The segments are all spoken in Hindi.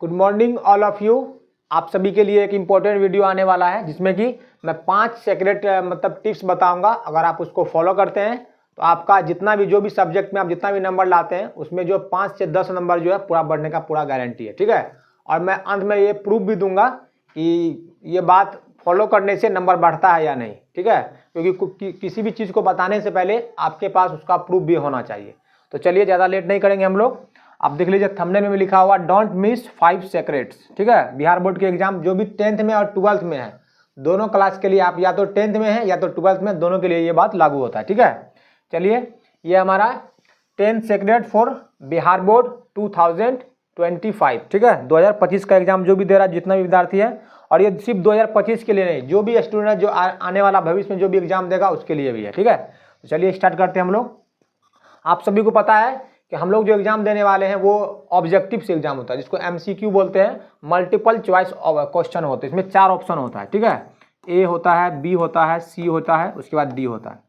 Good morning all of you. आप सभी के लिए एक इम्पोर्टेंट वीडियो आने वाला है जिसमें कि मैं 5 सीक्रेट मतलब टिप्स बताऊंगा। अगर आप उसको फॉलो करते हैं तो आपका जितना भी जो भी सब्जेक्ट में आप जितना भी नंबर लाते हैं उसमें जो 5 से 10 नंबर जो है पूरा बढ़ने का पूरा गारंटी है, ठीक है। और मैं अंत में ये प्रूफ भी दूंगा कि ये बात फॉलो करने से नंबर बढ़ता है या नहीं, ठीक है। क्योंकि किसी भी चीज़ को बताने से पहले आपके पास उसका प्रूफ भी होना चाहिए। तो चलिए ज़्यादा लेट नहीं करेंगे हम लोग। आप देख लीजिए थंबनेल में लिखा हुआ डोंट मिस 5 सीक्रेट्स, ठीक है। बिहार बोर्ड के एग्जाम जो भी 10th में और 12th में है, दोनों क्लास के लिए आप या तो 10th में है या तो 12th में, दोनों के लिए ये बात लागू होता है, ठीक है। चलिए ये हमारा 10 सीक्रेट फॉर बिहार बोर्ड 2025, ठीक है। 2025 का एग्जाम जो भी दे रहा है जितना भी विद्यार्थी है, और ये सिर्फ 2025 के लिए नहीं, जो भी स्टूडेंट है जो आने वाला भविष्य में जो भी एग्जाम देगा उसके लिए भी है, ठीक है। तो चलिए स्टार्ट करते हैं हम लोग। आप सभी को पता है कि हम लोग जो एग्जाम देने वाले हैं वो ऑब्जेक्टिव से एग्जाम होता है, जिसको MCQ बोलते हैं, मल्टीपल चॉइस क्वेश्चन होते हैं। इसमें 4 ऑप्शन होता है, ठीक है। A होता है, B होता है, C होता है, उसके बाद D होता है।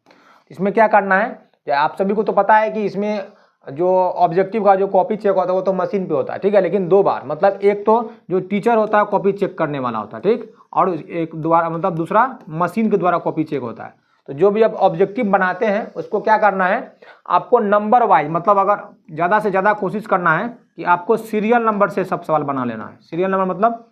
इसमें क्या करना है, आप सभी को तो पता है कि इसमें जो ऑब्जेक्टिव का जो कॉपी चेक होता है वो तो मशीन पे होता है, ठीक है। लेकिन 2 बार, मतलब एक तो जो टीचर होता है कॉपी चेक करने वाला होता है, ठीक, और एक द्वारा मतलब दूसरा मशीन के द्वारा कॉपी चेक होता है। तो जो भी आप ऑब्जेक्टिव बनाते हैं उसको क्या करना है, आपको नंबर वाइज, मतलब अगर ज़्यादा से ज़्यादा कोशिश करना है कि आपको सीरियल नंबर से सब सवाल बना लेना है। सीरियल नंबर मतलब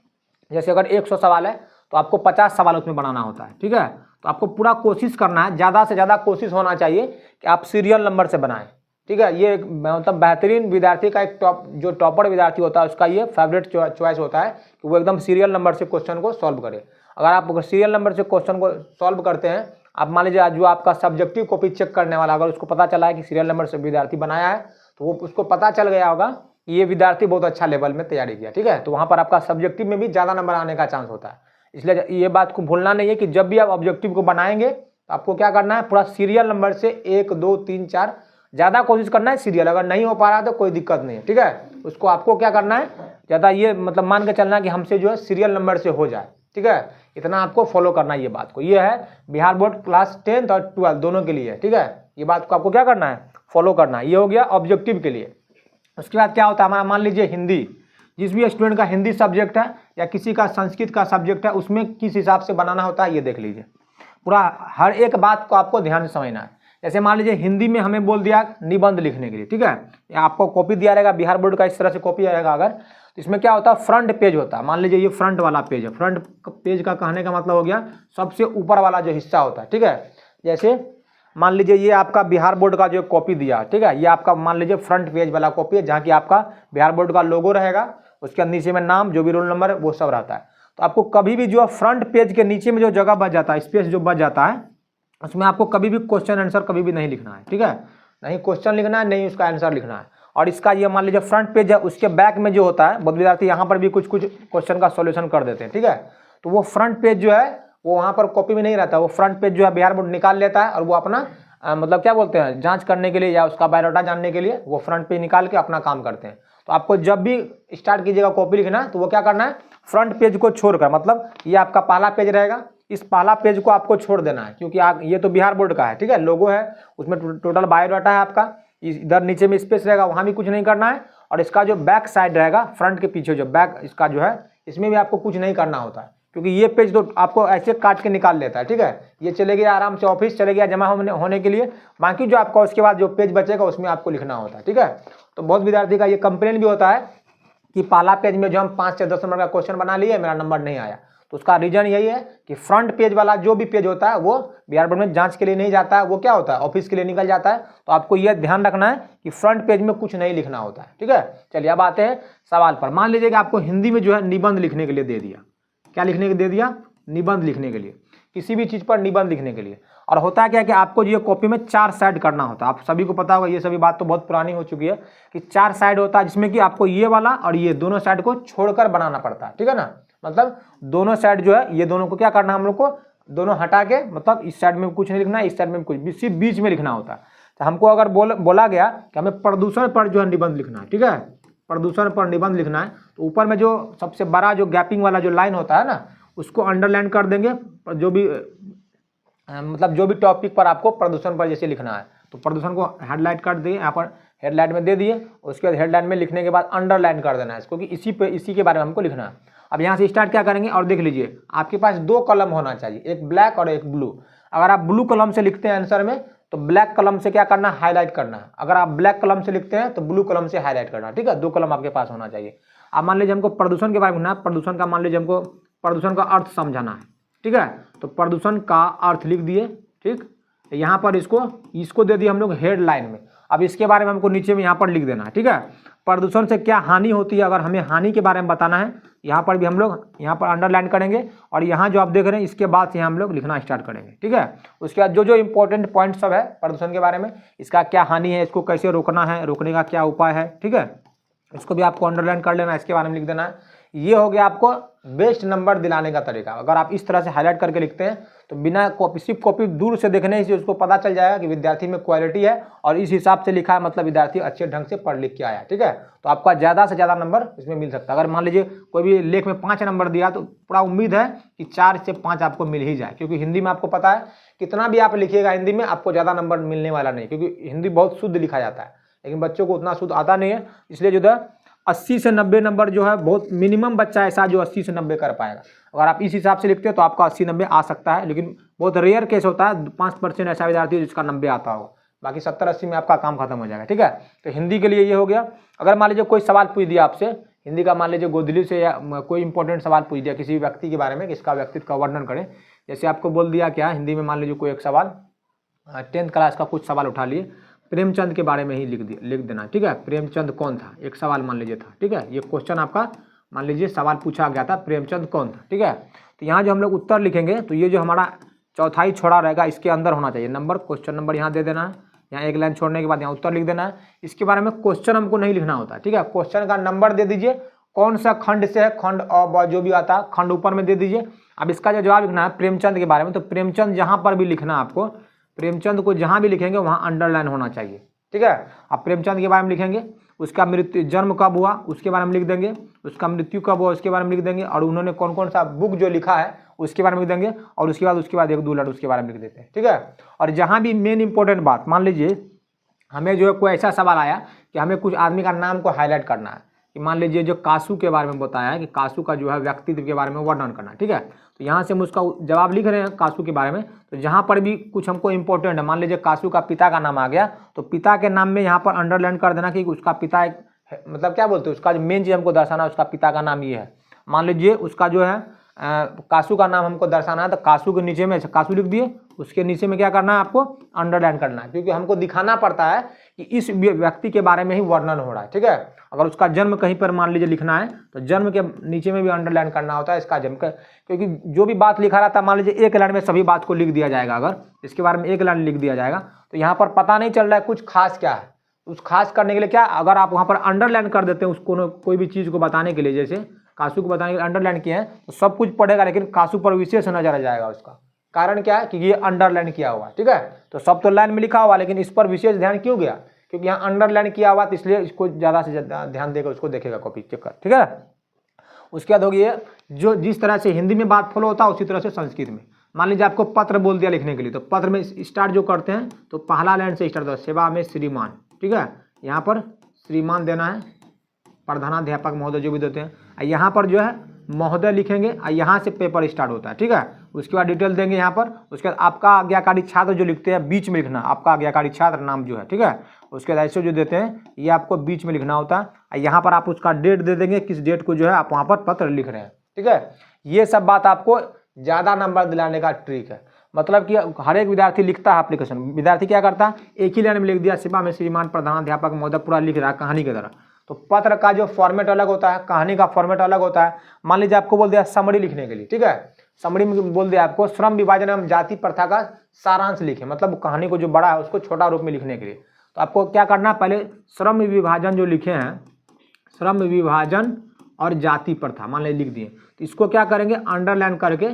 जैसे अगर 100 सवाल है तो आपको 50 सवाल उसमें बनाना होता है, ठीक है। तो आपको पूरा कोशिश करना है, ज़्यादा से ज़्यादा कोशिश होना चाहिए कि आप सीरियल नंबर से बनाएं, ठीक है। ये मतलब बेहतरीन विद्यार्थी का एक जो टॉपर विद्यार्थी होता है उसका ये फेवरेट चॉइस होता है कि वो एकदम सीरियल नंबर से क्वेश्चन को सॉल्व करे। अगर आप सीरियल नंबर से क्वेश्चन को सॉल्व करते हैं, आप मान लीजिए जो आपका सब्जेक्टिव कॉपी चेक करने वाला अगर उसको पता चला है कि सीरियल नंबर से विद्यार्थी बनाया है, तो वो उसको पता चल गया होगा कि ये विद्यार्थी बहुत अच्छा लेवल में तैयारी किया, ठीक है। तो वहाँ पर आपका सब्जेक्टिव में भी ज़्यादा नंबर आने का चांस होता है। इसलिए ये बात को भूलना नहीं है कि जब भी आप ऑब्जेक्टिव को बनाएंगे तो आपको क्या करना है, पूरा सीरियल नंबर से 1 2 3 4 ज़्यादा कोशिश करना है सीरियल। अगर नहीं हो पा रहा है तो कोई दिक्कत नहीं है, ठीक है। उसको आपको क्या करना है, ज़्यादा ये मतलब मान के चलना है कि हमसे जो है सीरियल नंबर से हो जाए, ठीक है। इतना आपको फॉलो करना है ये बात को। ये है बिहार बोर्ड क्लास 10th और 12th दोनों के लिए, ठीक है। ये बात को आपको क्या करना है, फॉलो करना है। ये हो गया ऑब्जेक्टिव के लिए। उसके बाद क्या होता है हमारा, मान लीजिए हिंदी, जिस भी स्टूडेंट का हिंदी सब्जेक्ट है या किसी का संस्कृत का सब्जेक्ट है, उसमें किस हिसाब से बनाना होता है ये देख लीजिए। पूरा हर एक बात को आपको ध्यान से समझना है। जैसे मान लीजिए हिंदी में हमें बोल दिया निबंध लिखने के लिए, ठीक है। आपको कॉपी दिया रहेगा बिहार बोर्ड का, इस तरह से कॉपी आएगा अगर, तो इसमें क्या होता है, फ्रंट पेज होता है। मान लीजिए ये फ्रंट वाला पेज है। फ्रंट पेज का कहने का मतलब हो गया सबसे ऊपर वाला जो हिस्सा होता है, ठीक है। जैसे मान लीजिए ये आपका बिहार बोर्ड का जो कॉपी दिया, ठीक है, ये आपका मान लीजिए फ्रंट पेज वाला कॉपी है, जहाँ की आपका बिहार बोर्ड का लोगो रहेगा, उसके नीचे में नाम, जो भी रोल नंबर वो सब रहता है। तो आपको कभी भी जो फ्रंट पेज के नीचे में जो जगह बच जाता है, स्पेस जो बच जाता है, उसमें आपको कभी भी क्वेश्चन आंसर कभी भी नहीं लिखना है, ठीक है। नहीं क्वेश्चन लिखना है, नहीं उसका आंसर लिखना है। और इसका ये मान लीजिए फ्रंट पेज है, उसके बैक में जो होता है, बहुत विद्यार्थी यहाँ पर भी कुछ कुछ क्वेश्चन का सॉल्यूशन कर देते हैं, ठीक है। तो वो फ्रंट पेज जो है वो वहाँ पर कॉपी में नहीं रहता, वो फ्रंट पेज जो है बिहार बोर्ड निकाल लेता है और वो अपना मतलब क्या बोलते हैं, जांच करने के लिए या उसका बायोडाटा जानने के लिए वो फ्रंट पेज निकाल के अपना काम करते हैं। तो आपको जब भी स्टार्ट कीजिएगा कॉपी लिखना, तो वो क्या करना है, फ्रंट पेज को छोड़कर, मतलब ये आपका पहला पेज रहेगा, इस पहला पेज को आपको छोड़ देना है, क्योंकि ये तो बिहार बोर्ड का है, ठीक है, लोगो है, उसमें टोटल बायोडाटा है आपका। इधर नीचे में स्पेस रहेगा, वहाँ भी कुछ नहीं करना है। और इसका जो बैक साइड रहेगा, फ्रंट के पीछे जो बैक इसका जो है, इसमें भी आपको कुछ नहीं करना होता है, क्योंकि ये पेज तो आपको ऐसे काट के निकाल लेता है, ठीक है। ये चले गया आराम से ऑफिस, चले गया जमा होने के लिए। बाकी जो आपका उसके बाद जो पेज बचेगा उसमें आपको लिखना होता है, ठीक है। तो बहुत विद्यार्थी का ये कंप्लेन भी होता है कि पहला पेज में जो हम 5 से 10 नंबर का क्वेश्चन बना लिए, मेरा नंबर नहीं आया। तो उसका रीजन यही है कि फ्रंट पेज वाला जो भी पेज होता है वो बिहार बोर्ड में जांच के लिए नहीं जाता है, वो क्या होता है, ऑफिस के लिए निकल जाता है। तो आपको यह ध्यान रखना है कि फ्रंट पेज में कुछ नहीं लिखना होता है, ठीक है। चलिए अब आते हैं सवाल पर। मान लीजिए कि आपको हिंदी में जो है निबंध लिखने के लिए दे दिया। क्या लिखने के दे दिया, निबंध लिखने के लिए, किसी भी चीज़ पर निबंध लिखने के लिए। और होता क्या है कि आपको ये कॉपी में 4 साइड करना होता है। आप सभी को पता होगा, ये सभी बात तो बहुत पुरानी हो चुकी है कि 4 साइड होता है, जिसमें कि आपको ये वाला और ये दोनों साइड को छोड़कर बनाना पड़ता है, ठीक है ना। मतलब दोनों साइड जो है, ये दोनों को क्या करना है, हम लोग को दोनों हटा के, मतलब इस साइड में कुछ नहीं लिखना है, इस साइड में कुछ, सिर्फ बीच में लिखना होता है। तो हमको अगर बोला गया कि हमें प्रदूषण पर जो है निबंध लिखना है, ठीक है, प्रदूषण पर निबंध लिखना है, तो ऊपर में जो सबसे बड़ा जो गैपिंग वाला जो लाइन होता है ना, उसको अंडरलाइन कर देंगे। जो भी मतलब जो भी टॉपिक पर आपको प्रदूषण पर जैसे लिखना है, तो प्रदूषण को हेडलाइट कर देंगे, यहाँ पर हेडलाइन में दे दिए, उसके बाद हेडलाइन में लिखने के बाद अंडरलाइन कर देना है इसको कि इसी के बारे में हमको लिखना है। अब यहाँ से स्टार्ट क्या करेंगे, और देख लीजिए आपके पास 2 कलम होना चाहिए, एक ब्लैक और एक ब्लू। अगर आप ब्लू कलम से लिखते हैं आंसर में तो ब्लैक कलम से क्या करना है, हाईलाइट करना है। अगर आप ब्लैक कलम से लिखते हैं तो ब्लू कलम से हाईलाइट करना है, ठीक है। 2 कलम आपके पास होना चाहिए। अब मान लीजिए हमको प्रदूषण के बारे में लिखना है, प्रदूषण का मान लीजिए हमको प्रदूषण का अर्थ समझाना है, ठीक है। तो प्रदूषण का अर्थ लिख दिए, ठीक। यहाँ पर इसको दे दिए हम लोग हेडलाइन में। अब इसके बारे में हमको नीचे में यहाँ पर लिख देना है, ठीक है। प्रदूषण से क्या हानि होती है, अगर हमें हानि के बारे में बताना है, यहाँ पर भी हम लोग यहाँ पर अंडरलाइन करेंगे और यहाँ जो आप देख रहे हैं इसके बाद से यहाँ हम लोग लिखना स्टार्ट करेंगे, ठीक है। उसके बाद जो इंपॉर्टेंट पॉइंट सब है प्रदूषण के बारे में, इसका क्या हानि है, इसको कैसे रोकना है, रोकने का क्या उपाय है, ठीक है, इसको भी आपको अंडरलाइन कर लेना है, इसके बारे में लिख देना है। ये हो गया आपको बेस्ट नंबर दिलाने का तरीका। अगर आप इस तरह से हाईलाइट करके लिखते हैं तो बिना कॉपी, सिर्फ कॉपी दूर से देखने से उसको पता चल जाएगा कि विद्यार्थी में क्वालिटी है और इस हिसाब से लिखा है, मतलब विद्यार्थी अच्छे ढंग से पढ़ लिख के आया, ठीक है। तो आपका ज़्यादा से ज़्यादा नंबर इसमें मिल सकता है। अगर मान लीजिए कोई भी लेख में 5 नंबर दिया तो पूरा उम्मीद है कि 4 से 5 आपको मिल ही जाए, क्योंकि हिंदी में आपको पता है कितना भी आप लिखिएगा हिंदी में आपको ज़्यादा नंबर मिलने वाला नहीं, क्योंकि हिंदी बहुत शुद्ध लिखा जाता है, लेकिन बच्चों को उतना शुद्ध आता नहीं है। इसलिए जो है 80 से 90 नंबर जो है बहुत मिनिमम बच्चा ऐसा जो 80 से 90 कर पाएगा। अगर आप इस हिसाब से लिखते हैं तो आपका 80-90 आ सकता है, लेकिन बहुत रेयर केस होता है, 5% ऐसा विद्यार्थी जिसका 90 आता होगा, बाकी 70-80 में आपका काम खत्म हो जाएगा, ठीक है। तो हिंदी के लिए ये हो गया। अगर मान लीजिए कोई सवाल पूछ दिया आपसे हिंदी का, मान लीजिए गोदली से या कोई इंपॉर्टेंट सवाल पूछ दिया किसी व्यक्ति के बारे में, किसका व्यक्तित्व का वर्णन करें, जैसे आपको बोल दिया क्या हिंदी में, मान लीजिए कोई एक सवाल 10th क्लास का कुछ सवाल उठा लिए, प्रेमचंद के बारे में ही लिख देना, ठीक है। प्रेमचंद कौन था, एक सवाल मान लीजिए था, ठीक है। ये क्वेश्चन आपका मान लीजिए सवाल पूछा गया था, प्रेमचंद कौन था, ठीक है। तो यहाँ जो हम लोग उत्तर लिखेंगे तो ये जो हमारा चौथाई छोड़ा रहेगा इसके अंदर होना चाहिए नंबर, क्वेश्चन नंबर यहाँ दे देना है। यहाँ एक लाइन छोड़ने के बाद यहाँ उत्तर लिख देना है। इसके बारे में क्वेश्चन हमको नहीं लिखना होता, ठीक है। क्वेश्चन का नंबर दे दीजिए, कौन सा खंड से है, खंड और जो भी आता है खंड ऊपर में दे दीजिए। अब इसका जो जवाब लिखना है प्रेमचंद के बारे में, तो प्रेमचंद जहाँ पर भी लिखना है आपको, प्रेमचंद को जहाँ भी लिखेंगे वहाँ अंडरलाइन होना चाहिए, ठीक है। आप प्रेमचंद के बारे में लिखेंगे, उसका जन्म कब हुआ उसके बारे में लिख देंगे, उसका मृत्यु कब हुआ उसके बारे में लिख देंगे, और उन्होंने कौन कौन सा बुक जो लिखा है उसके बारे में लिख देंगे, और उसके बाद 1-2 लाइन उसके बारे में लिख देते हैं, ठीक है। और जहाँ भी मेन इंपॉर्टेंट बात, मान लीजिए हमें जो है कोई ऐसा सवाल आया कि हमें कुछ आदमी का नाम को हाईलाइट करना है, कि मान लीजिए जो कासू के बारे में बताया है कि कासू का जो है व्यक्तित्व के बारे में वर्णन करना, ठीक है। तो यहाँ से हम उसका जवाब लिख रहे हैं कासू के बारे में, तो जहाँ पर भी कुछ हमको इंपॉर्टेंट है, मान लीजिए कासू का पिता का नाम आ गया तो पिता के नाम में यहाँ पर अंडरलाइन कर देना कि उसका पिता एक, मतलब क्या बोलते हैं, उसका जो मेन चीज़ हमको दर्शाना है उसका पिता का नाम ये है। मान लीजिए उसका जो है कासू का नाम हमको दर्शाना है तो कासू के नीचे में कासू लिख दिए, उसके नीचे में क्या करना है आपको अंडरलाइन करना है, क्योंकि हमको दिखाना पड़ता है कि इस व्यक्ति के बारे में ही वर्णन हो रहा है, ठीक है। अगर उसका जन्म कहीं पर मान लीजिए लिखना है तो जन्म के नीचे में भी अंडरलाइन करना होता है इसका जन्म का, क्योंकि जो भी बात लिखा रहता है मान लीजिए एक लाइन में सभी बात को लिख दिया जाएगा, अगर इसके बारे में एक लाइन लिख दिया जाएगा तो यहाँ पर पता नहीं चल रहा है कुछ खास क्या है। उस खास करने के लिए क्या, अगर आप वहाँ पर अंडरलाइन कर देते हैं उसको कोई भी चीज़ को बताने के लिए, जैसे कासू को बताने के लिए अंडरलाइन किए हैं तो सब कुछ पढ़ेगा, लेकिन कासू पर विशेष नजर आ जाएगा। उसका कारण क्या है कि ये अंडरलाइन किया हुआ, ठीक है। तो सब तो लाइन में लिखा हुआ, लेकिन इस पर विशेष ध्यान क्यों गया, क्योंकि यहाँ अंडरलाइन किया हुआ, तो इसलिए इसको ज़्यादा से ज़्यादा ध्यान देकर उसको देखेगा कॉपी चेक कर, ठीक है। उसके बाद होगी ये जो जिस तरह से हिंदी में बात फॉलो होता है उसी तरह से संस्कृत में, मान लीजिए आपको पत्र बोल दिया लिखने के लिए, तो पत्र में स्टार्ट जो करते हैं तो पहला लाइन से स्टार्ट होता है, सेवा में श्रीमान, ठीक है। यहाँ पर श्रीमान देना है, प्रधानाध्यापक महोदय जो भी देते हैं, यहाँ पर जो है महोदय लिखेंगे और यहाँ से पेपर स्टार्ट होता है, ठीक है। उसके बाद डिटेल देंगे यहाँ पर, उसके बाद आपका आज्ञाकारी छात्र जो लिखते हैं बीच में लिखना, आपका आज्ञाकारी छात्र नाम जो है, ठीक है। उसके बाद ऐसे जो देते हैं ये आपको बीच में लिखना होता है, यहाँ पर आप उसका डेट दे देंगे, किस डेट को जो है आप वहाँ पर पत्र लिख रहे हैं, ठीक है। ये सब बात आपको ज़्यादा नंबर दिलाने का ट्रिक है, मतलब कि हर एक विद्यार्थी लिखता है एप्लीकेशन, विद्यार्थी क्या करता है एक ही लाइन में लिख दिया, सेवा में श्रीमान प्रधानाध्यापक महोदय, पूरा लिख रहा है कहानी की तरह। तो पत्र का जो फॉर्मेट अलग होता है, कहानी का फॉर्मेट अलग होता है। मान लीजिए आपको बोल दिया समरी लिखने के लिए, ठीक है, समरी में बोल दिया आपको श्रम विभाजन एवं जाति प्रथा का सारांश लिखे, मतलब कहानी को जो बड़ा है उसको छोटा रूप में लिखने के लिए। तो आपको क्या करना है, पहले श्रम विभाजन जो लिखे हैं, श्रम विभाजन और जाति प्रथा मान लीजिए लिख दिए, तो इसको क्या करेंगे अंडरलाइन करके,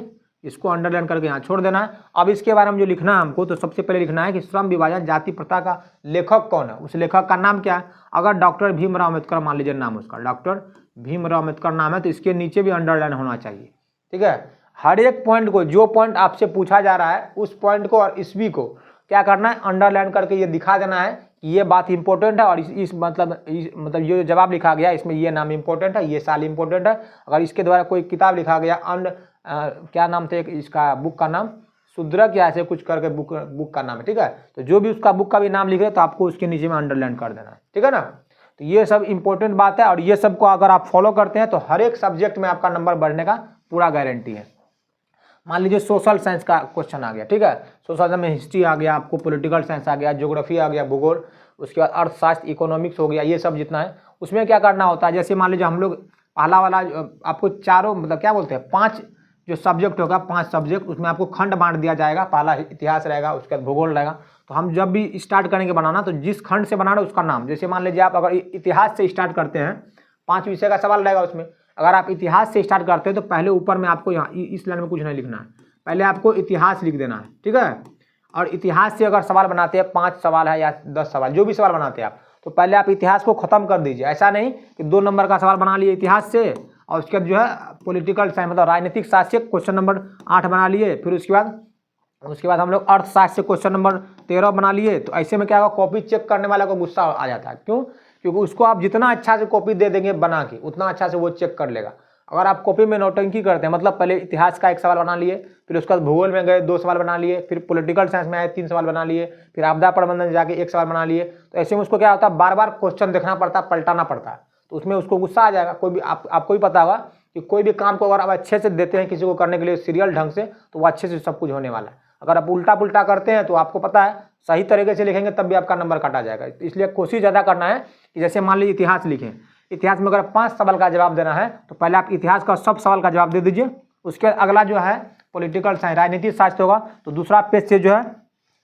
इसको अंडरलाइन करके यहाँ छोड़ देना है। अब इसके बारे में जो लिखना है हमको, तो सबसे पहले लिखना है कि श्रम विभाजन जाति प्रथा का लेखक कौन है, उस लेखक का नाम क्या है। अगर डॉक्टर भीमराव अम्बेडकर मान लीजिए नाम उसका, डॉक्टर भीमराव अम्बेडकर नाम है, तो इसके नीचे भी अंडरलाइन होना चाहिए, ठीक है। हर एक पॉइंट को, जो पॉइंट आपसे पूछा जा रहा है उस पॉइंट को और ईस्वी को क्या करना है अंडरलाइन करके ये दिखा देना है कि ये बात इंपॉर्टेंट है और इस मतलब ये जो जवाब लिखा गया इसमें ये नाम इंपॉर्टेंट है, ये साल इंपॉर्टेंट है। अगर इसके द्वारा कोई किताब लिखा गया अन्य क्या नाम थे इसका बुक का नाम, शुद्रक या ऐसे कुछ करके बुक का नाम है, ठीक है। तो जो भी उसका बुक का भी नाम लिख रहे तो आपको उसके नीचे में अंडरलाइन कर देना है, ठीक है ना। तो ये सब इंपॉर्टेंट बात है और ये सब को अगर आप फॉलो करते हैं तो हर एक सब्जेक्ट में आपका नंबर बढ़ने का पूरा गारंटी है। मान लीजिए सोशल साइंस का क्वेश्चन आ गया, ठीक है, सोशल में हिस्ट्री आ गया, आपको पॉलिटिकल साइंस आ गया, ज्योग्राफी आ गया, भूगोल, उसके बाद अर्थशास्त्र, इकोनॉमिक्स हो गया, ये सब जितना है उसमें क्या करना होता है। जैसे मान लीजिए हम लोग पहला वाला आपको चारों मतलब क्या बोलते हैं 5 जो सब्जेक्ट होगा 5 सब्जेक्ट, उसमें आपको खंड बांट दिया जाएगा। पहला इतिहास रहेगा, उसके बाद भूगोल रहेगा। तो हम जब भी स्टार्ट करेंगे बनाना तो जिस खंड से बनाना उसका नाम, जैसे मान लीजिए आप अगर इतिहास से स्टार्ट करते हैं 5 विषय का सवाल रहेगा उसमें, अगर आप इतिहास से स्टार्ट करते हैं तो पहले ऊपर में आपको यहाँ इस लाइन में कुछ नहीं लिखना है, पहले आपको इतिहास लिख देना है, ठीक है। और इतिहास से अगर सवाल बनाते हैं 5 सवाल है या 10 सवाल जो भी सवाल बनाते हैं आप, तो पहले आप इतिहास को खत्म कर दीजिए। ऐसा नहीं कि 2 नंबर का सवाल बना लिए इतिहास से और उसके बाद जो है पॉलिटिकल साइंस मतलब राजनीतिक शास्त्र से क्वेश्चन नंबर 8 बना लिए, फिर उसके बाद हम लोग अर्थशास्त्र से क्वेश्चन नंबर 13 बना लिए। तो ऐसे में क्या होगा, कॉपी चेक करने वाला को गुस्सा आ जाता है। क्यों? क्योंकि उसको आप जितना अच्छा से कॉपी दे देंगे बना के उतना अच्छा से वो चेक कर लेगा। अगर आप कॉपी में नौटंकी करते हैं, मतलब पहले इतिहास का 1 सवाल बना लिए, फिर उसके बाद भूगोल में गए 2 सवाल बना लिए, फिर पॉलिटिकल साइंस में आए 3 सवाल बना लिए, फिर आपदा प्रबंधन जाके 1 सवाल बना लिए, तो ऐसे में उसको क्या होता है बार बार क्वेश्चन देखना पड़ता है, पलटाना पड़ता है। तो उसमें उसको गुस्सा आ जाएगा। कोई भी आपको भी पता होगा कि कोई भी काम को अगर आप अच्छे से देते हैं किसी को करने के लिए सीरियल ढंग से, तो वो अच्छे से सब कुछ होने वाला है। अगर आप उल्टा पुल्टा करते हैं तो आपको पता है सही तरीके से लिखेंगे तब भी आपका नंबर काटा जाएगा। इसलिए कोशिश ज़्यादा करना है कि जैसे मान लीजिए इतिहास लिखें, इतिहास में अगर 5 सवाल का जवाब देना है तो पहले आप इतिहास का सब सवाल का जवाब दे दीजिए। उसके अगला जो है पॉलिटिकल साइंस राजनीतिक शास्त्र होगा, तो दूसरा पेज से जो है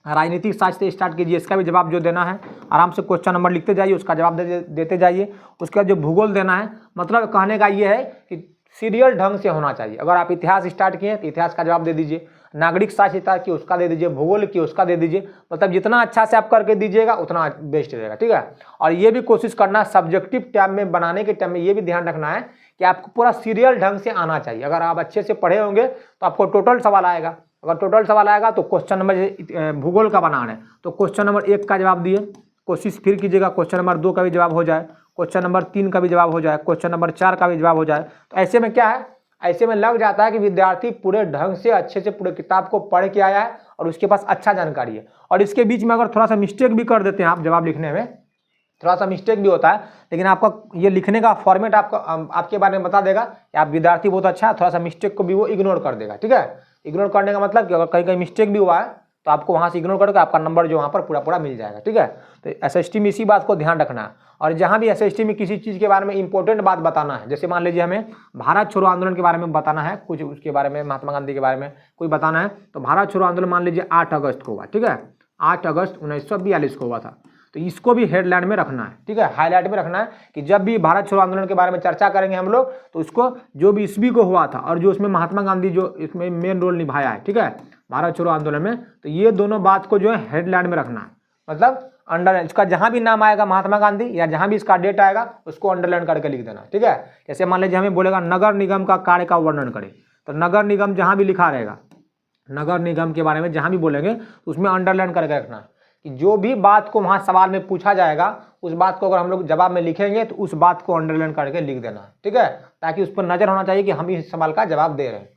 राजनीतिक शास्त्र से स्टार्ट कीजिए, इसका भी जवाब जो देना है आराम से क्वेश्चन नंबर लिखते जाइए, उसका जवाब देते जाइए। उसके बाद जो भूगोल देना है, मतलब कहने का ये है कि सीरियल ढंग से होना चाहिए। अगर आप इतिहास स्टार्ट किए तो इतिहास का जवाब दे दीजिए, नागरिक शास्त्र स्टार्ट किए उसका दे दीजिए, भूगोल की उसका दे दीजिए। मतलब जितना अच्छा से आप करके दीजिएगा उतना बेस्ट रहेगा, ठीक है। और ये भी कोशिश करना सब्जेक्टिव टाइम में बनाने के टाइम में ये भी ध्यान रखना है कि आपको पूरा सीरियल ढंग से आना चाहिए। अगर आप अच्छे से पढ़े होंगे तो आपको टोटल सवाल आएगा। अगर टोटल सवाल आएगा तो क्वेश्चन नंबर भूगोल का बनाना है तो क्वेश्चन नंबर 1 का जवाब दिए, कोशिश फिर कीजिएगा क्वेश्चन नंबर 2 का भी जवाब हो जाए, क्वेश्चन नंबर 3 का भी जवाब हो जाए, क्वेश्चन नंबर 4 का भी जवाब हो जाए। तो ऐसे में क्या है, ऐसे में लग जाता है कि विद्यार्थी पूरे ढंग से अच्छे से पूरे किताब को पढ़ के आया है और उसके पास अच्छा जानकारी है। और इसके बीच में अगर थोड़ा सा मिस्टेक भी कर देते हैं आप, जवाब लिखने में थोड़ा सा मिस्टेक भी होता है, लेकिन आपका ये लिखने का फॉर्मेट आपके बारे में बता देगा कि आप विद्यार्थी बहुत अच्छा है, थोड़ा सा मिस्टेक को भी वो इग्नोर कर देगा, ठीक है। इग्नोर करने का मतलब कि अगर कहीं कहीं मिस्टेक भी हुआ है तो आपको वहाँ से इग्नोर करके आपका नंबर जो वहाँ पर पूरा पूरा मिल जाएगा, ठीक है। तो एसएसटी में इसी बात को ध्यान रखना है। और जहाँ भी एसएसटी में किसी चीज़ के बारे में इंपॉर्टेंट बात बताना है, जैसे मान लीजिए हमें भारत छोड़ो आंदोलन के बारे में बताना है, कुछ उसके बारे में महात्मा गांधी के बारे में कोई बताना है, तो भारत छोड़ो आंदोलन मान लीजिए 8 अगस्त को हुआ, ठीक है, 8 अगस्त 1942 को हुआ था। तो इसको भी हेडलाइन में रखना है, ठीक है, हाईलाइट में रखना है कि जब भी भारत छोड़ो आंदोलन के बारे में चर्चा करेंगे हम लोग तो उसको जो भी ईस्वी को हुआ था और जो उसमें महात्मा गांधी जो इसमें मेन रोल निभाया है, ठीक है, भारत छोड़ो आंदोलन में, तो ये दोनों बात को जो है हेडलाइन में रखना है। मतलब अंडरलाइन, इसका जहां भी नाम आएगा महात्मा गांधी या जहां भी इसका डेट आएगा उसको अंडरलाइन करके लिख देना, ठीक है। जैसे मान लीजिए हमें बोलेगा नगर निगम का कार्य का वर्णन करें, तो नगर निगम जहां भी लिखा रहेगा, नगर निगम के बारे में जहां भी बोलेंगे तो उसमें अंडरलाइन करके रखना है कि जो भी बात को वहाँ सवाल में पूछा जाएगा उस बात को अगर हम लोग जवाब में लिखेंगे तो उस बात को अंडरलाइन करके लिख देना है, ठीक है, ताकि उस पर नजर होना चाहिए कि हम इस सवाल का जवाब दे रहे हैं।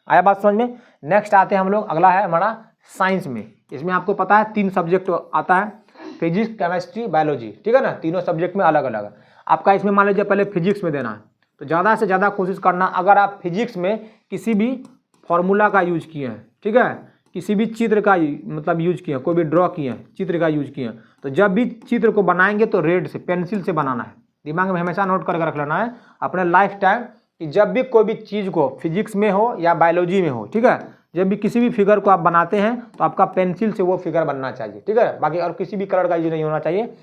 आया बात समझ में। नेक्स्ट आते हैं हम लोग, अगला है हमारा साइंस में। इसमें आपको पता है 3 सब्जेक्ट आता है, फिजिक्स, केमिस्ट्री, बायोलॉजी, ठीक है ना, तीनों सब्जेक्ट में अलग अलग है। आपका इसमें मान लीजिए पहले फिजिक्स में देना है तो ज़्यादा से ज़्यादा कोशिश करना, अगर आप फिजिक्स में किसी भी फॉर्मूला का यूज किए हैं, ठीक है, किसी भी चित्र का मतलब यूज किए, कोई भी ड्रॉ किए हैं, चित्र का यूज किए, तो जब भी चित्र को बनाएंगे तो रेड से पेंसिल से बनाना है। दिमाग में हमेशा नोट करके रख लेना है अपने लाइफ टाइम कि जब भी कोई भी चीज़ को फिजिक्स में हो या बायोलॉजी में हो, ठीक है, जब भी किसी भी फिगर को आप बनाते हैं तो आपका पेंसिल से वो फिगर बनना चाहिए, ठीक है। बाकी और किसी भी कलर का यूज नहीं होना चाहिए,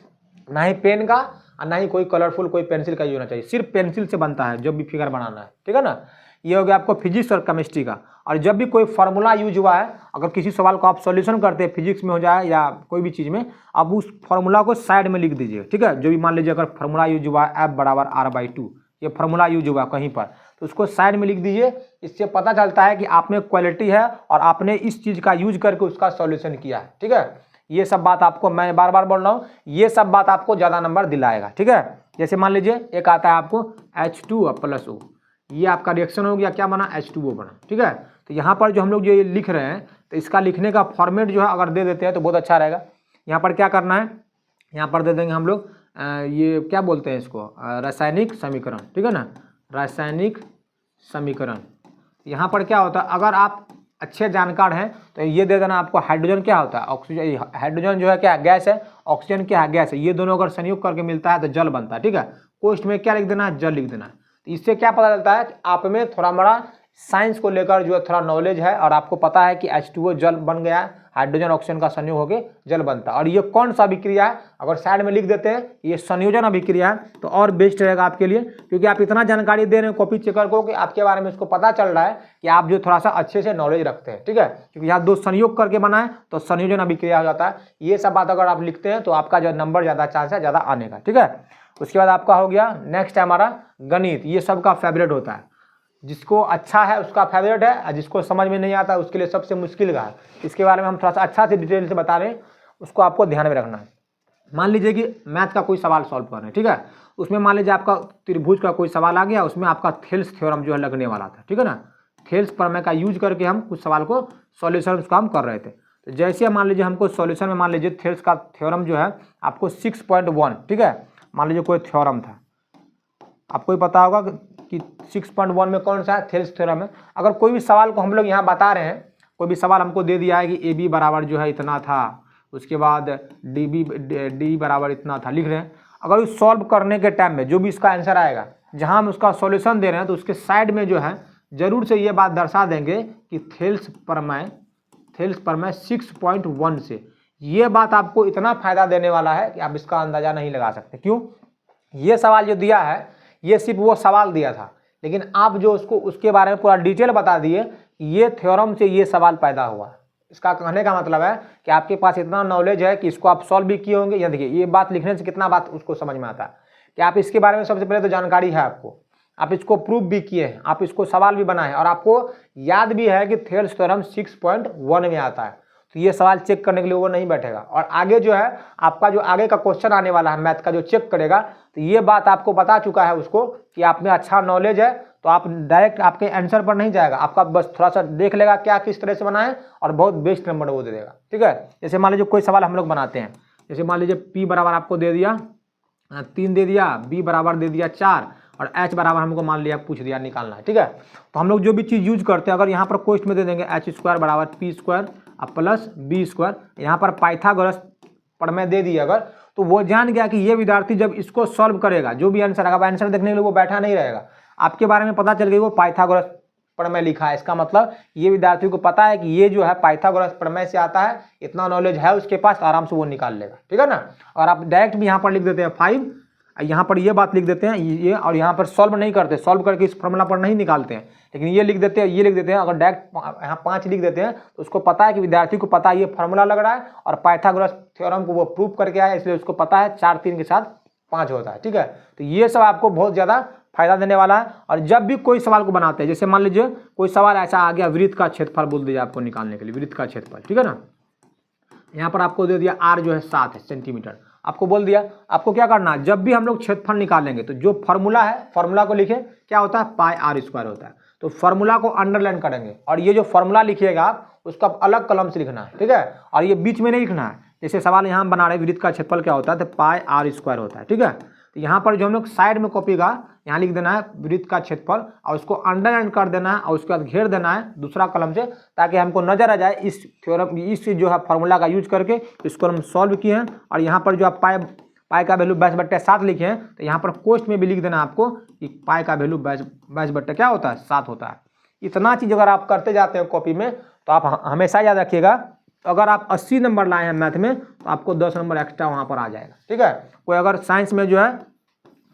ना ही पेन का और ना ही कोई कलरफुल कोई पेंसिल का यूज होना चाहिए, सिर्फ पेंसिल से बनता है जब भी फिगर बनाना है, ठीक है ना। ये हो गया आपको फिजिक्स और केमिस्ट्री का। और जब भी कोई फार्मूला यूज हुआ है, अगर किसी सवाल को आप सॉल्यूशन करते हैं फिजिक्स में हो जाए या कोई भी चीज़ में, आप उस फार्मूला को साइड में लिख दीजिए, ठीक है। जो भी मान लीजिए अगर फार्मूला यूज हुआ है F = R/2, ये फार्मूला यूज हुआ कहीं पर, तो उसको साइड में लिख दीजिए। इससे पता चलता है कि आप में क्वालिटी है और आपने इस चीज़ का यूज करके उसका सॉल्यूशन किया है, ठीक है। ये सब बात आपको मैं बार बार बोल रहा हूँ, ये सब बात आपको ज़्यादा नंबर दिलाएगा। ठीक है, जैसे मान लीजिए एक आता है आपको H2O + O, ये आपका रिएक्शन हो गया, क्या बना H2O बना। ठीक है, तो यहाँ पर जो हम लोग जो लिख रहे हैं तो इसका लिखने का फॉर्मेट जो है अगर दे देते हैं तो बहुत अच्छा रहेगा। यहाँ पर क्या करना है, यहाँ पर दे देंगे हम लोग ये क्या बोलते हैं इसको, रासायनिक समीकरण। ठीक है ना, रासायनिक समीकरण। यहाँ पर क्या होता है, अगर आप अच्छे जानकार हैं तो ये दे देना आपको हाइड्रोजन क्या होता है, ऑक्सीजन। हाइड्रोजन जो है क्या गैस है, ऑक्सीजन क्या है गैस है, ये दोनों अगर संयुक्त करके मिलता है तो जल बनता है। ठीक है, कोष्ठ में क्या लिख देना है, जल लिख देना है। तो इससे क्या पता चलता है कि आप में थोड़ा बड़ा साइंस को लेकर जो है थोड़ा नॉलेज है और आपको पता है कि H2O जल बन गया है, हाइड्रोजन ऑक्सीजन का संयोग होकर जल बनता है। और ये कौन सा अभिक्रिया है, अगर साइड में लिख देते हैं ये संयोजन अभिक्रिया है तो और बेस्ट रहेगा आपके लिए, क्योंकि आप इतना जानकारी दे रहे हैं कॉपी चेकर को कि आपके बारे में उसको पता चल रहा है कि आप जो थोड़ा सा अच्छे से नॉलेज रखते हैं। ठीक है, क्योंकि यहाँ दो संयोग करके बना है तो संयोजन अभिक्रिया हो जाता है। ये सब बात अगर आप लिखते हैं तो आपका जो नंबर ज़्यादा चांस है ज़्यादा आने का। ठीक है, उसके बाद आपका हो गया नेक्स्ट है हमारा गणित। ये सबका फेवरेट होता है, जिसको अच्छा है उसका फेवरेट है, और जिसको समझ में नहीं आता उसके लिए सबसे मुश्किल का है। इसके बारे में हम थोड़ा सा अच्छा से डिटेल से बता रहे हैं, उसको आपको ध्यान में रखना है। मान लीजिए कि मैथ का कोई सवाल सॉल्व कर रहे हैं। ठीक है, उसमें मान लीजिए आपका त्रिभुज का कोई सवाल आ गया, उसमें आपका थेल्स थ्योरम जो है लगने वाला था। ठीक है ना, थेल्स प्रमेय का यूज करके हम कुछ सवाल को सॉल्यूशन उसका हम कर रहे थे। तो जैसे मान लीजिए हमको सॉल्यूशन में मान लीजिए थेल्स का थ्योरम जो है आपको 6.1, ठीक है, मान लीजिए कोई थ्योरम था, आपको ही पता होगा कि 6.1 में कौन सा है, थेल्स थ्योरम है। अगर कोई भी सवाल को हम लोग यहाँ बता रहे हैं, कोई भी सवाल हमको दे दिया है कि AB बराबर जो है इतना था, उसके बाद D बराबर इतना था, लिख रहे हैं। अगर उस सॉल्व करने के टाइम में जो भी इसका आंसर आएगा, जहाँ हम उसका सॉल्यूशन दे रहे हैं तो उसके साइड में जो है जरूर से ये बात दर्शा देंगे कि थेल्स प्रमेय 6.1 से। ये बात आपको इतना फायदा देने वाला है कि आप इसका अंदाजा नहीं लगा सकते। क्यों, ये सवाल जो दिया है ये सिर्फ वो सवाल दिया था, लेकिन आप जो उसको उसके बारे में पूरा डिटेल बता दिए, ये थ्योरम से ये सवाल पैदा हुआ। इसका कहने का मतलब है कि आपके पास इतना नॉलेज है कि इसको आप सॉल्व भी किए होंगे। या देखिए ये बात लिखने से कितना बात उसको समझ में आता है कि आप इसके बारे में सबसे पहले तो जानकारी है आपको, आप इसको प्रूव भी किए हैं, आप इसको सवाल भी बनाए और आपको याद भी है कि थेल्स थ्योरम 6.1 में आता है। तो ये सवाल चेक करने के लिए वो नहीं बैठेगा, और आगे जो है आपका जो आगे का क्वेश्चन आने वाला है मैथ का जो चेक करेगा, तो ये बात आपको बता चुका है उसको कि आप में अच्छा नॉलेज है, तो आप डायरेक्ट आपके आंसर पर नहीं जाएगा, आपका बस थोड़ा सा देख लेगा क्या किस तरह से बना है और बहुत बेस्ट नंबर वो दे देगा। ठीक है, जैसे मान लीजिए कोई सवाल हम लोग बनाते हैं, जैसे मान लीजिए P बराबर आपको दे दिया 3 दे दिया, B बराबर दे दिया 4 और H बराबर हमको मान लिया पूछ दिया निकालना है। ठीक है, तो हम लोग जो भी चीज़ यूज करते हैं, अगर यहाँ पर क्वेश्चन में दे देंगे H² बराबर P² प्लस B², यहाँ पर पाइथागोरस प्रमेय दे दिया अगर, तो वो जान गया कि ये विद्यार्थी जब इसको सॉल्व करेगा, जो भी आंसर आएगा, आंसर देखने के लिए वो बैठा नहीं रहेगा, आपके बारे में पता चल गई वो पाइथागोरस प्रमेय लिखा है। इसका मतलब ये विद्यार्थी को पता है कि ये जो है पाइथागोरस प्रमेय से आता है, इतना नॉलेज है उसके पास, तो आराम से वो निकाल लेगा। ठीक है ना, और आप डायरेक्ट भी यहाँ पर लिख देते हैं 5, यहाँ पर ये बात लिख देते हैं ये, और यहाँ पर सॉल्व नहीं करते, सॉल्व करके इस फॉर्मूला पर नहीं निकालते हैं, लेकिन ये लिख देते हैं, ये लिख देते हैं। अगर डायरेक्ट यहाँ 5 लिख देते हैं तो उसको पता है कि विद्यार्थी को पता है ये फॉर्मूला लग रहा है और पाइथागोरस थ्योरम को वो प्रूव करके आया, इसलिए उसको पता है 4 3 के साथ 5 होता है। ठीक है, तो ये सब आपको बहुत ज़्यादा फायदा देने वाला है। और जब भी कोई सवाल को बनाते हैं, जैसे मान लीजिए कोई सवाल ऐसा आ गया, वृत्त का क्षेत्रफल बोल दीजिए आपको निकालने के लिए, वृत्त का क्षेत्रफल। ठीक है ना, यहाँ पर आपको दे दिया R जो है 7 सेंटीमीटर, आपको बोल दिया आपको क्या करना है, जब भी हम लोग क्षेत्रफल निकालेंगे तो जो फॉर्मूला है, फॉर्मूला को लिखे, क्या होता है πr² होता है, तो फॉर्मूला को अंडरलाइन करेंगे और ये जो फॉर्मूला लिखिएगा आप उसका अलग कलम से लिखना है। ठीक है, और ये बीच में नहीं लिखना है। जैसे सवाल यहाँ हम बना रहे हैं वृत्त का क्षेत्रफल क्या होता है, तो πr² होता है। ठीक है, तो यहाँ पर जो हम लोग साइड में कॉपी का यहाँ लिख देना है वृत्त का क्षेत्रफल और उसको अंडरलाइन कर देना है और उसके बाद घेर देना है दूसरा कलम से, ताकि हमको नजर आ जाए इस थ्योरम, इस जो है फॉर्मूला का यूज करके इसको हम सॉल्व किए हैं। और यहाँ पर जो आप पाई का वैल्यू 22/7 लिखे हैं, तो यहाँ पर कोष्ठ में भी लिख देना आपको कि पाई का वैल्यू 22 क्या होता है, 7 होता है। इतना चीज़ अगर आप करते जाते हैं कॉपी में, तो आप हमेशा याद रखिएगा, अगर आप 80 नंबर लाए हैं मैथ में तो आपको 10 नंबर एक्स्ट्रा वहाँ पर आ जाएगा। ठीक है, कोई अगर साइंस में जो है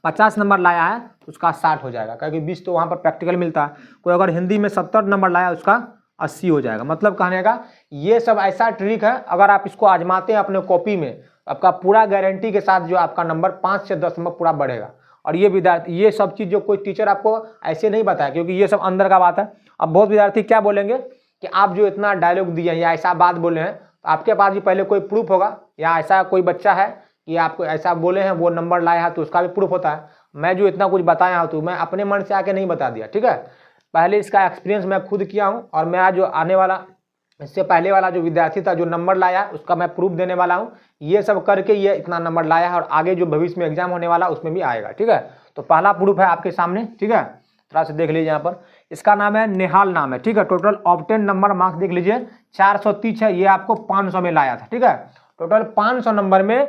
50 नंबर लाया है तो उसका 60 हो जाएगा, क्योंकि 20 तो वहाँ पर प्रैक्टिकल मिलता है। कोई अगर हिंदी में 70 नंबर लाया उसका 80 हो जाएगा। मतलब कहने का ये सब ऐसा ट्रिक है, अगर आप इसको आजमाते हैं अपने कॉपी में, आपका पूरा गारंटी के साथ जो आपका नंबर 5 से 10 नंबर पूरा बढ़ेगा। और ये विद्यार्थी, ये सब चीज़ जो कोई टीचर आपको ऐसे नहीं बताया, क्योंकि ये सब अंदर का बात है। अब बहुत विद्यार्थी क्या बोलेंगे कि आप जो इतना डायलॉग दिए हैं या ऐसा बात बोले हैं, आपके पास भी पहले कोई प्रूफ होगा, या ऐसा कोई बच्चा है कि आपको ऐसा बोले हैं वो नंबर लाया है तो उसका भी प्रूफ होता है। मैं जो इतना कुछ बताया हूँ तो मैं अपने मन से आके नहीं बता दिया, ठीक है। पहले इसका एक्सपीरियंस मैं खुद किया हूँ, और मैं आज जो आने वाला इससे पहले वाला जो विद्यार्थी था जो नंबर लाया उसका मैं प्रूफ देने वाला हूँ। ये सब करके ये इतना नंबर लाया है, और आगे जो भविष्य में एग्जाम होने वाला उसमें भी आएगा, ठीक है। तो पहला प्रूफ है आपके सामने, ठीक है। थोड़ा सा देख लीजिए यहाँ पर, इसका नाम है नेहाल नाम है, ठीक है। टोटल ऑब्टेन नंबर मार्क्स देख लीजिए 430 है, ये आपको 500 में लाया था, ठीक है। टोटल 500 नंबर में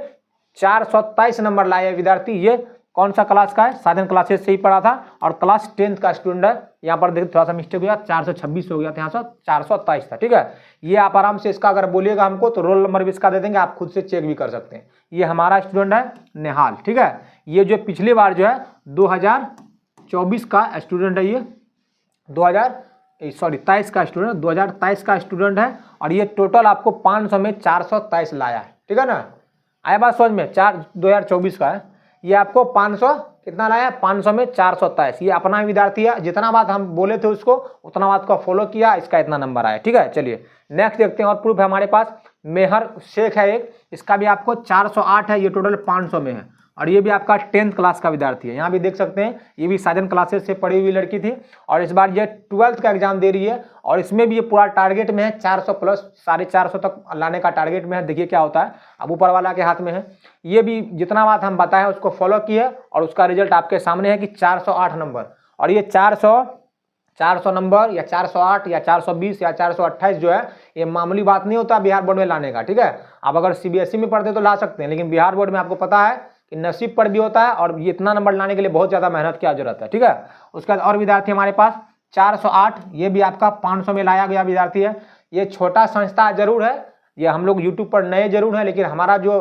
427 नंबर लाया विद्यार्थी। ये कौन सा क्लास का है, साधन क्लासेस से ही पढ़ा था, और क्लास 10th का स्टूडेंट है। यहाँ पर देखिए थोड़ा सा मिस्टेक हो गया, 426 हो गया था, यहाँ से 427 था, ठीक है। ये आप आराम से इसका अगर बोलिएगा हमको तो रोल नंबर भी इसका दे देंगे, आप खुद से चेक भी कर सकते हैं। ये हमारा स्टूडेंट है नेहाल, ठीक है। ये जो पिछली बार जो है 2024 का स्टूडेंट है, ये 2023 का स्टूडेंट, 2023 का स्टूडेंट है, और ये टोटल आपको 500 में 423 लाया है, ठीक है ना। आया बात समझ में, 2024 का है, ये आपको 500 कितना लाया, 500 में 427। ये अपना विद्यार्थी है, जितना बात हम बोले थे उसको उतना बात को फॉलो किया, इसका इतना नंबर आया, ठीक है। चलिए नेक्स्ट देखते हैं, और प्रूफ है हमारे पास मेहर शेख है एक, इसका भी आपको 408 है, ये टोटल 500 में है, और ये भी आपका 10th क्लास का विद्यार्थी है। यहाँ भी देख सकते हैं ये भी साधन क्लासेस से पढ़ी हुई लड़की थी, और इस बार ये 12th का एग्जाम दे रही है, और इसमें भी ये पूरा टारगेट में है 400 प्लस 450 तक लाने का टारगेट में है। देखिए क्या होता है, अब ऊपर वाला के हाथ में है। ये भी जितना बात हम बताएं उसको फॉलो किए, और उसका रिजल्ट आपके सामने है कि 408 नंबर, और ये 400 नंबर या 408 या 420 या 428 जो है, ये मामूली बात नहीं होता बिहार बोर्ड में लाने का, ठीक है। आप अगर CBSE में पढ़ते तो ला सकते हैं, लेकिन बिहार बोर्ड में आपको पता है कि नसीब पर भी होता है, और ये इतना नंबर लाने के लिए बहुत ज़्यादा मेहनत की जरूरत है, ठीक है। उसके बाद और विद्यार्थी हमारे पास 408, ये भी आपका 500 में लाया गया विद्यार्थी है। ये छोटा संस्था जरूर है, ये हम लोग यूट्यूब पर नए जरूर हैं, लेकिन हमारा जो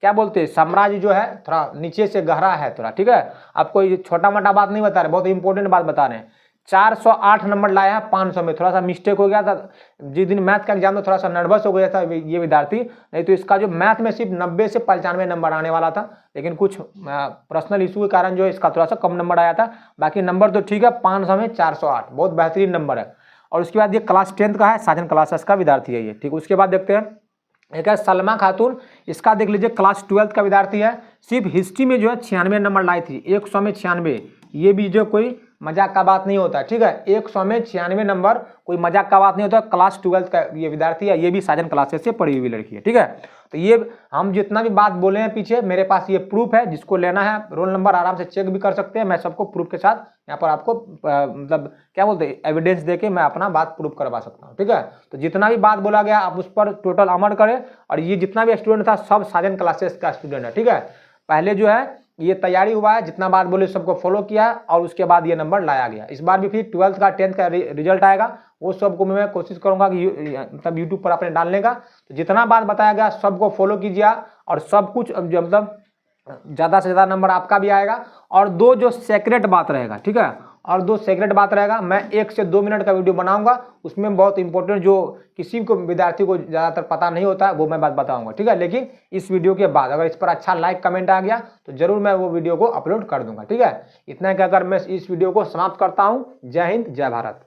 क्या बोलते हैं साम्राज्य जो है थोड़ा नीचे से गहरा है थोड़ा, ठीक है। आपको ये छोटा मोटा बात नहीं बता रहे, बहुत इंपॉर्टेंट बात बता रहे हैं। 408 नंबर लाया है 500 में, थोड़ा सा मिस्टेक हो गया था जिस दिन मैथ का एग्जाम में, थोड़ा सा नर्वस हो गया था ये विद्यार्थी, नहीं तो इसका जो मैथ में सिर्फ 90 से 95 नंबर आने वाला था, लेकिन कुछ पर्सनल इशू के कारण जो इसका थोड़ा सा कम नंबर आया था। बाकी नंबर तो ठीक है, 500 में 408 बहुत बेहतरीन नंबर है। और उसके बाद ये क्लास 10th का है, साजन क्लासेस का विद्यार्थी है ये, ठीक। उसके बाद देखते हैं एक है सलमा खातून, इसका देख लीजिए क्लास 12th का विद्यार्थी है। सिर्फ हिस्ट्री में जो है 96 नंबर लाई थी, 100 में 96। ये भी जो कोई मजाक का बात नहीं होता, ठीक है। 100 में 96 नंबर कोई मजाक का बात नहीं होता। क्लास 12th का ये विद्यार्थी है, ये भी साजन क्लासेस से पढ़ी हुई लड़की है, ठीक है। तो ये हम जितना भी बात बोले हैं पीछे, मेरे पास ये प्रूफ है, जिसको लेना है रोल नंबर आराम से चेक भी कर सकते हैं। मैं सबको प्रूफ के साथ यहाँ पर आपको मतलब क्या बोलते हैं एविडेंस देके मैं अपना बात प्रूफ करवा सकता हूँ, ठीक है। तो जितना भी बात बोला गया आप उस पर टोटल अमल करें। और ये जितना भी स्टूडेंट था सब साजन क्लासेस का स्टूडेंट है, ठीक है। पहले जो है ये तैयारी हुआ है, जितना बात बोले सबको फॉलो किया, और उसके बाद ये नंबर लाया गया। इस बार भी फिर 12th का 10th का रिजल्ट आएगा, वो सबको मैं कोशिश करूंगा कि मतलब यूट्यूब पर अपने डालने का। तो जितना बात बताया गया सबको फॉलो कीजिए, और सब कुछ मतलब ज़्यादा से ज़्यादा नंबर आपका भी आएगा। और दो जो सेक्रेट बात रहेगा, ठीक है, और दो सेक्रेट बात रहेगा, मैं 1 से 2 मिनट का वीडियो बनाऊंगा, उसमें बहुत इंपॉर्टेंट जो किसी को विद्यार्थी को ज़्यादातर पता नहीं होता है वो मैं बात बताऊंगा, ठीक है। लेकिन इस वीडियो के बाद अगर इस पर अच्छा लाइक कमेंट आ गया तो जरूर मैं वो वीडियो को अपलोड कर दूंगा, ठीक है। इतना कहकर मैं इस वीडियो को समाप्त करता हूँ। जय हिंद, जय भारत।